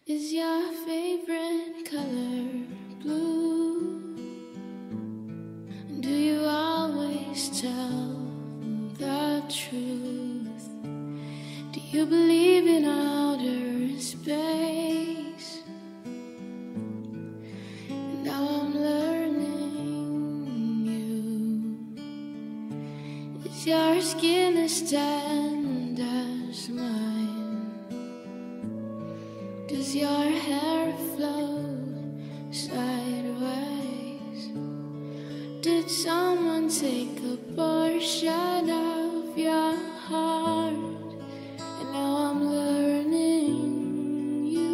Is your favorite color blue? Do you always tell the truth? Do you believe in outer space? And now I'm learning you. Is your skin as tanned as mine? Does your hair flow sideways? Did someone take a portion of your heart? And now I'm learning you.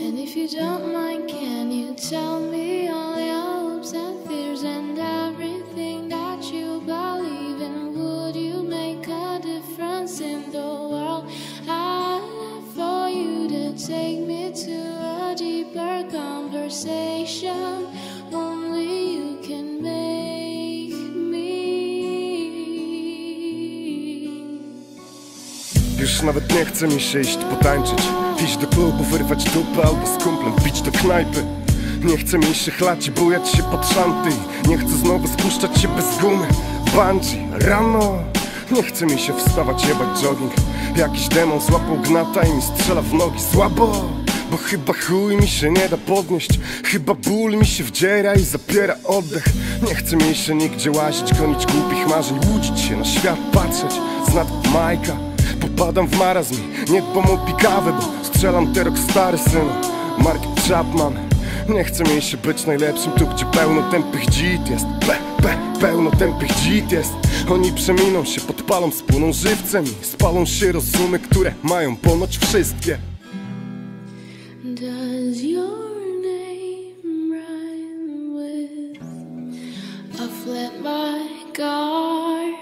And if you don't mind, can you tell me all your hopes and fears and everything that you believe in? Would you make a difference in the world? Take me to a deeper conversation. Only you can make me. Już nawet nie chce mi się iść potańczyć, iść do klubu, wyrwać dupę albo z kumplem wbić do knajpy. Nie chce mi się chlać i bujać się pod szanty. Nie chcę znowu spuszczać się bez gumy. Bungee rano. Nie chce mi się wstawać, jebać jogging. Jakiś demon złapał gnata i mi strzela w nogi słabo. Bo chyba chuj mi się nie da podnieść. Chyba ból mi się wdziera i zapiera oddech. Nie chce mi się nigdzie łazić, gonić głupich marzeń, łudzić się, na świat patrzeć z nad Majka. Popadam w marazm, nie dbam o pikawę, bo strzelam te rockstary, synu Mark Chapman. Nie chce mi się być najlepszym tu, gdzie pełno tępych dzit jest. Pełno tępych dzit jest. Oni przeminą się, podpalą, spłoną żywcem i spalą się rozumy, które mają ponoć wszystkie. Does your name rhyme with I've let my guard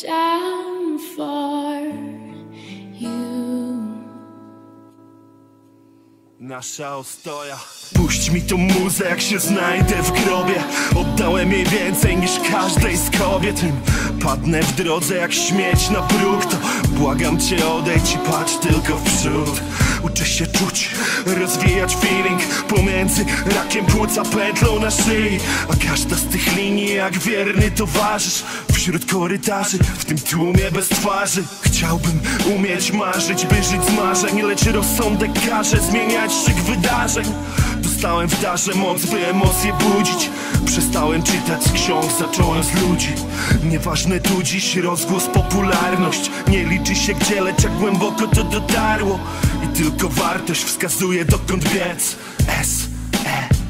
down for you? Nasza ostoja. Puść mi tą muzę, jak się znajdę w grobie. Oddałem jej więcej niż każdej z kobiet. Padnę w drodze jak śmieć na próg, to błagam cię, odejdź i patrz tylko w przód. Uczę się czuć, rozwijać feeling pomiędzy rakiem płuca, pętlą na szyi. A każda z tych linii jak wierny towarzysz wśród korytarzy, w tym tłumie bez twarzy. Chciałbym umieć marzyć, by żyć z marzeń, lecz rozsądek każe zmieniać szyk wydarzeń. Dostałem w darze moc, by emocje budzić. Przestałem czytać z ksiąg, zacząłem z ludzi. Nieważne tu dziś rozgłos, popularność. Nie liczy się gdzie, lecz jak głęboko to dotarło. I tylko wartość wskazuje, dokąd biec. S-E-N-S.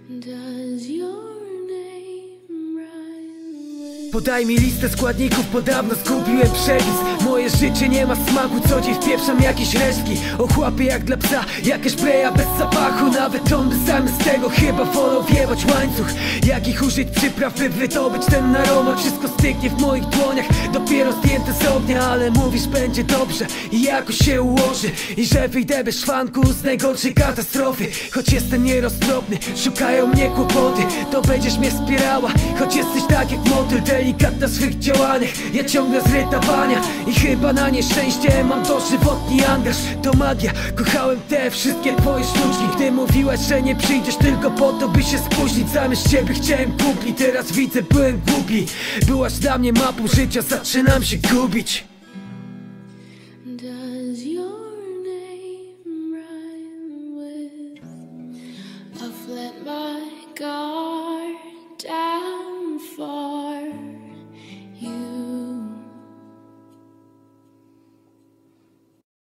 Does your name rhyme with Podaj mi listę składników, bo dawno zgubiłem przepis. Moje życie nie ma smaku, co dzień wpieprzam jakieś resztki. Ochłapy jak dla psa, jakaś breja bez zapachu. Nawet on by zamiast tego chyba wolał wjebać łańcuch. Jakich użyć przypraw, by wydobyć ten aromat? Wszystko stygnie w moich dłoniach, dopiero zdjęte z ognia. Ale mówisz, będzie dobrze i jakoś się ułoży. I że wyjdę bez szwanku z najgorszej katastrofy. Choć jestem nieroztropny, szukają mnie kłopoty. To będziesz mnie wspierała, choć jesteś tak jak motyl, delikatna w swych działaniach. Ja ciągle zrytowania i chyba na nieszczęście mam dożywotni angaż. To magia, kochałem te wszystkie twoje sztuczki. Gdy mówiłaś, że nie przyjdziesz tylko po to, by się spóźnić. Zamiast ciebie chciałem kupić, teraz widzę, byłem głupi. Byłaś dla mnie mapą życia, zaczynam się gubić. Does your name rhyme with I've let my guard